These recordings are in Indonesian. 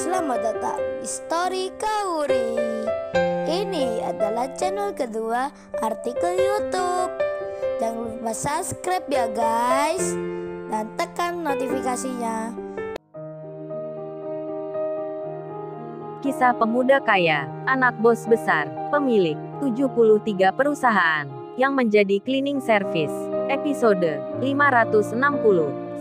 selamat datang di Story Kauri. Ini adalah channel kedua artikel YouTube. Jangan lupa subscribe ya guys, dan tekan notifikasinya. Kisah pemuda kaya, anak bos besar, pemilik 73 perusahaan, yang menjadi cleaning service. Episode 560,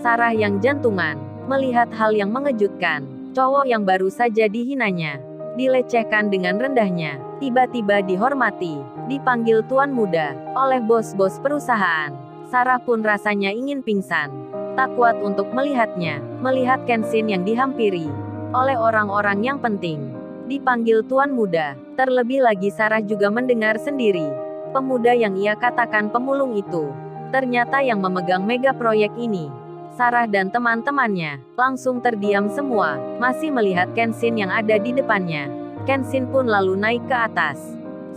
Sarah yang jantungan, melihat hal yang mengejutkan. Cowok yang baru saja dihinanya, dilecehkan dengan rendahnya, tiba-tiba dihormati, dipanggil tuan muda, oleh bos-bos perusahaan. Sarah pun rasanya ingin pingsan. Tak kuat untuk melihatnya, melihat Kenshin yang dihampiri oleh orang-orang yang penting, dipanggil tuan muda. Terlebih lagi Sarah juga mendengar sendiri, pemuda yang ia katakan pemulung itu, ternyata yang memegang mega proyek ini. Sarah dan teman-temannya langsung terdiam semua, masih melihat Kenshin yang ada di depannya. Kenshin pun lalu naik ke atas.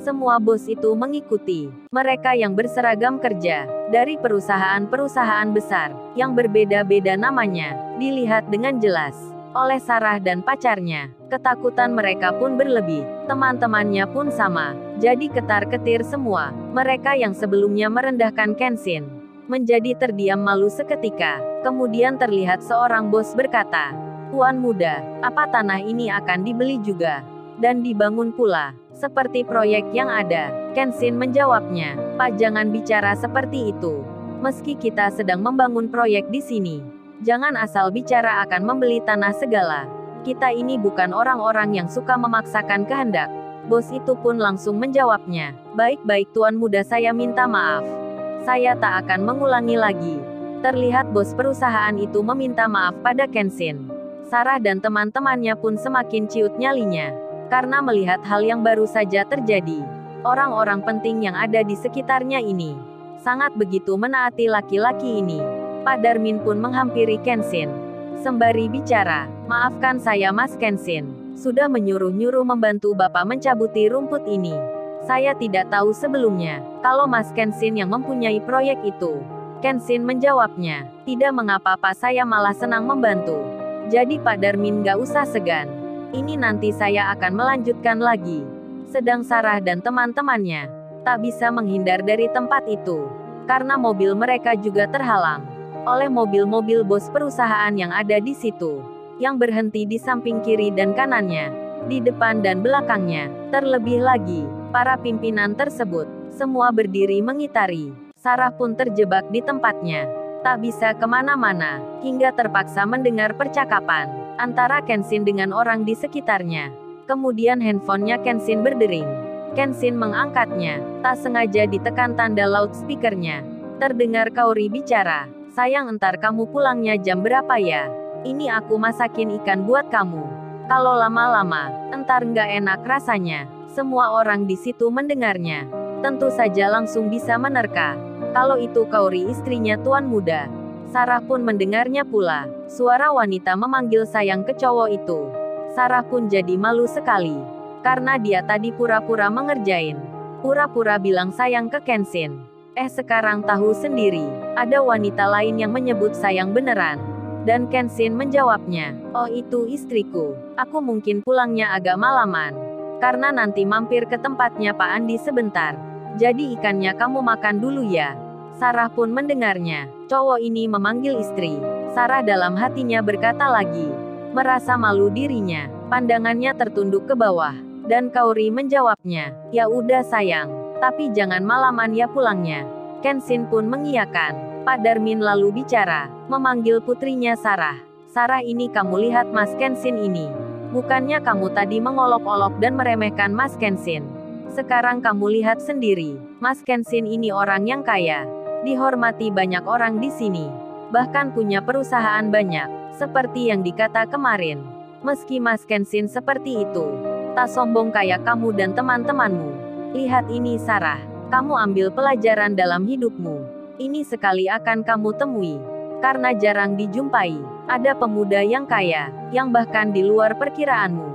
Semua bos itu mengikuti. Mereka yang berseragam kerja dari perusahaan-perusahaan besar yang berbeda-beda namanya, dilihat dengan jelas oleh Sarah dan pacarnya. Ketakutan mereka pun berlebih. Teman-temannya pun sama. Jadi ketar-ketir semua. Mereka yang sebelumnya merendahkan Kenshin menjadi terdiam malu seketika. Kemudian terlihat seorang bos berkata, "Tuan muda, apa tanah ini akan dibeli juga dan dibangun pula, seperti proyek yang ada?" Kenshin menjawabnya, "Pak, jangan bicara seperti itu. Meski kita sedang membangun proyek di sini, jangan asal bicara akan membeli tanah segala. Kita ini bukan orang-orang yang suka memaksakan kehendak." Bos itu pun langsung menjawabnya, "Baik-baik tuan muda, saya minta maaf. Saya tak akan mengulangi lagi." Terlihat bos perusahaan itu meminta maaf pada Kenshin. Sarah dan teman-temannya pun semakin ciut nyalinya, karena melihat hal yang baru saja terjadi. Orang-orang penting yang ada di sekitarnya ini sangat begitu menaati laki-laki ini. Pak Darmin pun menghampiri Kenshin sembari bicara, "Maafkan saya Mas Kenshin, sudah menyuruh-nyuruh membantu Bapak mencabuti rumput ini. Saya tidak tahu sebelumnya kalau Mas Kenshin yang mempunyai proyek itu." Kenshin menjawabnya, "Tidak mengapa Pak, saya malah senang membantu. Jadi Pak Darmin gak usah segan. Ini nanti saya akan melanjutkan lagi." Sedang Sarah dan teman-temannya tak bisa menghindar dari tempat itu, karena mobil mereka juga terhalang oleh mobil-mobil bos perusahaan yang ada di situ, yang berhenti di samping kiri dan kanannya, di depan dan belakangnya. Terlebih lagi, para pimpinan tersebut semua berdiri mengitari. Sarah pun terjebak di tempatnya, tak bisa kemana-mana, hingga terpaksa mendengar percakapan antara Kenshin dengan orang di sekitarnya. Kemudian handphonenya Kenshin berdering. Kenshin mengangkatnya, tak sengaja ditekan tanda loudspeakernya. Terdengar Kaori bicara, "Sayang, entar kamu pulangnya jam berapa ya? Ini aku masakin ikan buat kamu. Kalau lama-lama, entar nggak enak rasanya." Semua orang di situ mendengarnya, tentu saja langsung bisa menerka kalau itu Kaori, istrinya tuan muda. Sarah pun mendengarnya pula. Suara wanita memanggil sayang ke cowok itu. Sarah pun jadi malu sekali, karena dia tadi pura-pura mengerjain, pura-pura bilang sayang ke Kenshin. Sekarang tahu sendiri, ada wanita lain yang menyebut sayang beneran. Dan Kenshin menjawabnya, "Oh, itu istriku. Aku mungkin pulangnya agak malaman, karena nanti mampir ke tempatnya Pak Andi sebentar. Jadi ikannya kamu makan dulu ya." Sarah pun mendengarnya. Cowok ini memanggil istri. Sarah dalam hatinya berkata lagi, merasa malu dirinya. Pandangannya tertunduk ke bawah. Dan Kaori menjawabnya, "Ya udah sayang, tapi jangan malaman ya pulangnya." Kenshin pun mengiyakan. Pak Darmin lalu bicara, memanggil putrinya Sarah. "Sarah, ini kamu lihat Mas Kenshin ini. Bukannya kamu tadi mengolok-olok dan meremehkan Mas Kenshin. Sekarang kamu lihat sendiri, Mas Kenshin ini orang yang kaya, dihormati banyak orang di sini, bahkan punya perusahaan banyak, seperti yang dikata kemarin. Meski Mas Kenshin seperti itu, tak sombong kayak kamu dan teman-temanmu. Lihat ini Sarah, kamu ambil pelajaran dalam hidupmu. Ini sekali akan kamu temui, karena jarang dijumpai ada pemuda yang kaya, yang bahkan di luar perkiraanmu,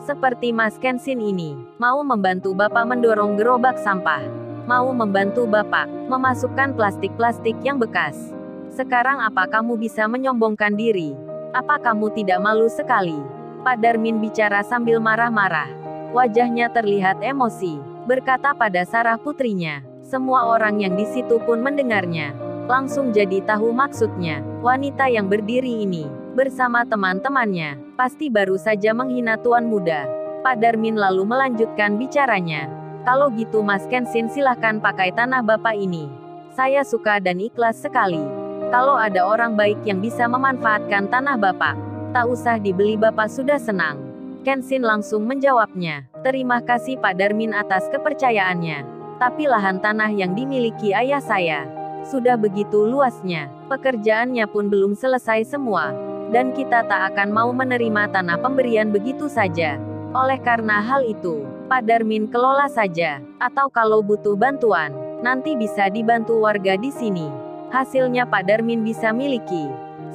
seperti Mas Kenshin ini, mau membantu Bapak mendorong gerobak sampah, mau membantu Bapak memasukkan plastik-plastik yang bekas. Sekarang apa kamu bisa menyombongkan diri? Apa kamu tidak malu sekali? Pak Darmin bicara sambil marah-marah. Wajahnya terlihat emosi. Berkata pada Sarah putrinya. Semua orang yang di situ pun mendengarnya. Langsung jadi tahu maksudnya. Wanita yang berdiri ini, bersama teman-temannya, pasti baru saja menghina tuan muda. Pak Darmin lalu melanjutkan bicaranya. Kalau gitu Mas Kenshin silahkan pakai tanah Bapak ini. Saya suka dan ikhlas sekali. Kalau ada orang baik yang bisa memanfaatkan tanah Bapak, tak usah dibeli Bapak sudah senang. Kenshin langsung menjawabnya. Terima kasih Pak Darmin atas kepercayaannya. Tapi lahan tanah yang dimiliki ayah saya sudah begitu luasnya. Pekerjaannya pun belum selesai semua. Dan kita tak akan mau menerima tanah pemberian begitu saja. Oleh karena hal itu, Pak Darmin kelola saja. Atau kalau butuh bantuan, nanti bisa dibantu warga di sini. Hasilnya Pak Darmin bisa miliki.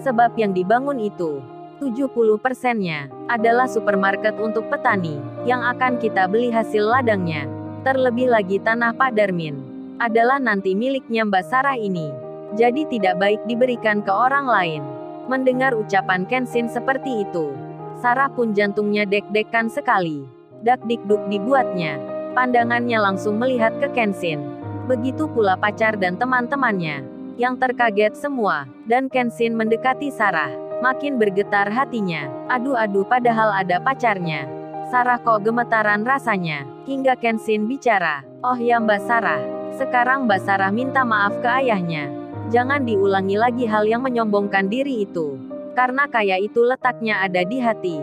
Sebab yang dibangun itu, 70%-nya adalah supermarket untuk petani, yang akan kita beli hasil ladangnya. Terlebih lagi tanah Pak Darmin adalah nanti miliknya Mbak Sarah ini. Jadi tidak baik diberikan ke orang lain. Mendengar ucapan Kenshin seperti itu, Sarah pun jantungnya deg-degan sekali. Dak-dikduk dibuatnya. Pandangannya langsung melihat ke Kenshin. Begitu pula pacar dan teman-temannya, yang terkaget semua. Dan Kenshin mendekati Sarah. Makin bergetar hatinya. Aduh padahal ada pacarnya. Sarah kok gemetaran rasanya. Hingga Kenshin bicara. Oh ya Mbak Sarah. Sekarang Mbak Sarah minta maaf ke ayahnya. Jangan diulangi lagi hal yang menyombongkan diri itu. Karena kaya itu letaknya ada di hati.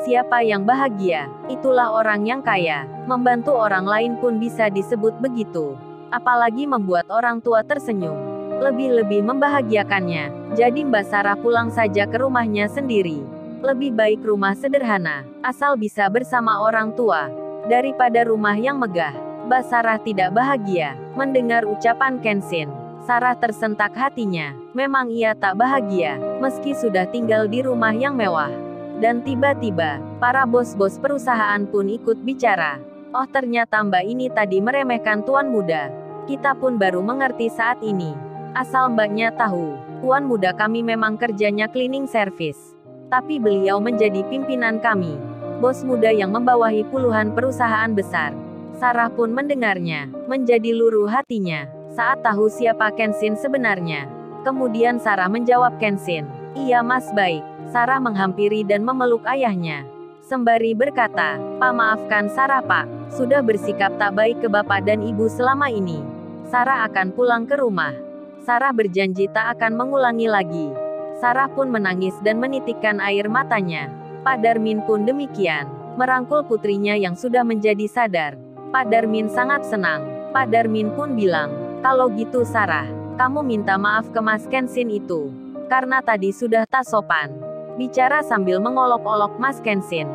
Siapa yang bahagia, itulah orang yang kaya. Membantu orang lain pun bisa disebut begitu. Apalagi membuat orang tua tersenyum. Lebih-lebih membahagiakannya. Jadi Mbak Sarah pulang saja ke rumahnya sendiri. Lebih baik rumah sederhana, asal bisa bersama orang tua, daripada rumah yang megah. Mbak Sarah tidak bahagia mendengar ucapan Kenshin. Sarah tersentak hatinya. Memang ia tak bahagia, meski sudah tinggal di rumah yang mewah. Dan tiba-tiba, para bos-bos perusahaan pun ikut bicara. Oh ternyata Mbak ini tadi meremehkan tuan muda. Kita pun baru mengerti saat ini. Asal Mbaknya tahu, tuan muda kami memang kerjanya cleaning service. Tapi beliau menjadi pimpinan kami. Bos muda yang membawahi puluhan perusahaan besar. Sarah pun mendengarnya, menjadi luruh hatinya. Saat tahu siapa Kenshin sebenarnya. Kemudian Sarah menjawab Kenshin. Iya mas baik. Sarah menghampiri dan memeluk ayahnya. Sembari berkata, Pak maafkan Sarah Pak. Sudah bersikap tak baik ke bapak dan ibu selama ini. Sarah akan pulang ke rumah. Sarah berjanji tak akan mengulangi lagi. Sarah pun menangis dan menitikkan air matanya. Pak Darmin pun demikian. Merangkul putrinya yang sudah menjadi sadar. Pak Darmin sangat senang. Pak Darmin pun bilang, kalau gitu Sarah, kamu minta maaf ke Mas Kenshin itu. Karena tadi sudah tak sopan. Bicara sambil mengolok-olok Mas Kenshin.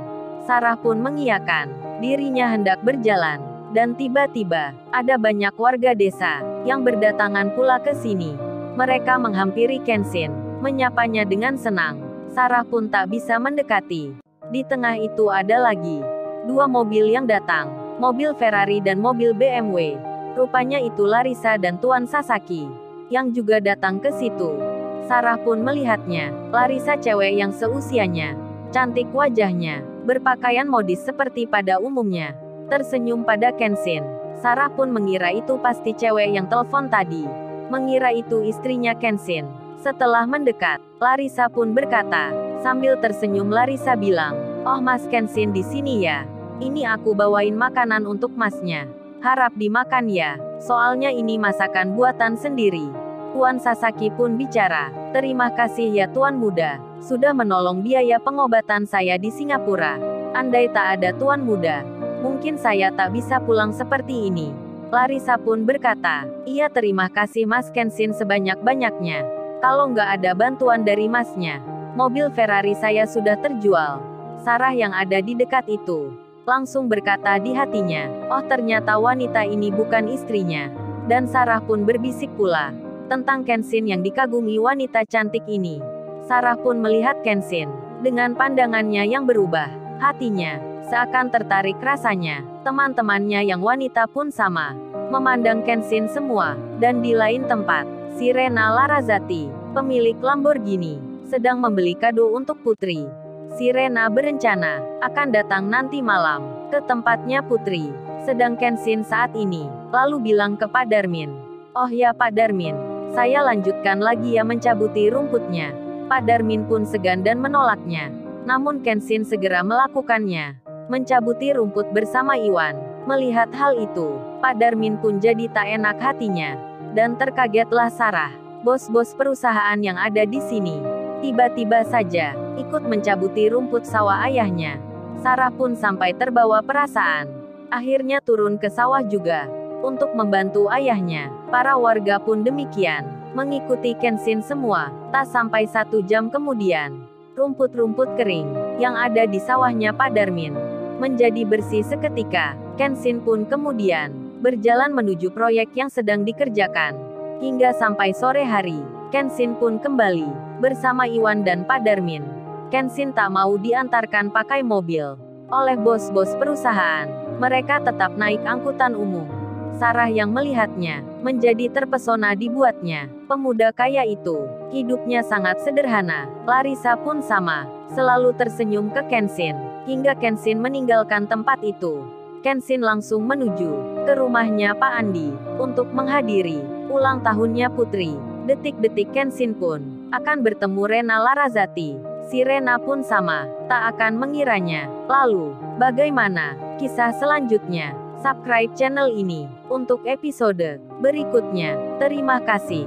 Sarah pun mengiyakan. Dirinya hendak berjalan. Dan tiba-tiba, ada banyak warga desa, yang berdatangan pula ke sini. Mereka menghampiri Kenshin, menyapanya dengan senang. Sarah pun tak bisa mendekati. Di tengah itu ada lagi 2 mobil yang datang. Mobil Ferrari dan mobil BMW. Rupanya itu Larissa dan Tuan Sasaki, yang juga datang ke situ. Sarah pun melihatnya. Larissa cewek yang seusianya. Cantik wajahnya. Berpakaian modis seperti pada umumnya. Tersenyum pada Kenshin. Sarah pun mengira itu pasti cewek yang telepon tadi. Mengira itu istrinya Kenshin. Setelah mendekat, Larissa pun berkata. Sambil tersenyum Larissa bilang, oh Mas Kenshin di sini ya. Ini aku bawain makanan untuk masnya. Harap dimakan ya, soalnya ini masakan buatan sendiri. Tuan Sasaki pun bicara. Terima kasih ya Tuan muda, sudah menolong biaya pengobatan saya di Singapura. Andai tak ada Tuan muda, mungkin saya tak bisa pulang seperti ini. Larissa pun berkata, iya terima kasih Mas Kenshin sebanyak-banyaknya. Kalau nggak ada bantuan dari masnya, mobil Ferrari saya sudah terjual. Sarah yang ada di dekat itu langsung berkata di hatinya, oh ternyata wanita ini bukan istrinya. Dan Sarah pun berbisik pula tentang Kenshin yang dikagumi wanita cantik ini. Sarah pun melihat Kenshin dengan pandangannya yang berubah. Hatinya seakan tertarik rasanya. Teman-temannya yang wanita pun sama, memandang Kenshin semua. Dan di lain tempat, Sirena Larrazati, pemilik Lamborghini, sedang membeli kado untuk putri. Si Rena berencana akan datang nanti malam ke tempatnya Putri. Sedang Kenshin saat ini lalu bilang ke Pak Darmin, "Oh ya Pak Darmin, saya lanjutkan lagi ya mencabuti rumputnya." Pak Darmin pun segan dan menolaknya. Namun Kenshin segera melakukannya, mencabuti rumput bersama Iwan. Melihat hal itu, Pak Darmin pun jadi tak enak hatinya. Dan terkagetlah Sarah, bos-bos perusahaan yang ada di sini. Tiba-tiba saja, ikut mencabuti rumput sawah ayahnya. Sarah pun sampai terbawa perasaan. Akhirnya turun ke sawah juga, untuk membantu ayahnya. Para warga pun demikian, mengikuti Kenshin semua. Tak sampai 1 jam kemudian, rumput-rumput kering, yang ada di sawahnya Pak Darmin, menjadi bersih seketika. Kenshin pun kemudian, berjalan menuju proyek yang sedang dikerjakan. Hingga sampai sore hari, Kenshin pun kembali bersama Iwan dan Pak Darmin. Kenshin tak mau diantarkan pakai mobil oleh bos-bos perusahaan. Mereka tetap naik angkutan umum. Sarah yang melihatnya, menjadi terpesona dibuatnya. Pemuda kaya itu, hidupnya sangat sederhana. Larissa pun sama, selalu tersenyum ke Kenshin. Hingga Kenshin meninggalkan tempat itu, Kenshin langsung menuju ke rumahnya Pak Andi, untuk menghadiri ulang tahunnya Putri. Detik-detik Kenshin pun akan bertemu Rena Larrazati. Si Rena pun sama, tak akan mengiranya. Lalu, bagaimana kisah selanjutnya? Subscribe channel ini untuk episode berikutnya. Terima kasih.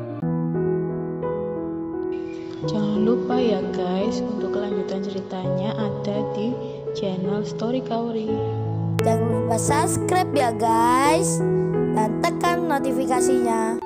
Jangan lupa ya guys, untuk kelanjutan ceritanya ada di channel Story Kauri. Jangan lupa subscribe ya guys, dan tekan notifikasinya.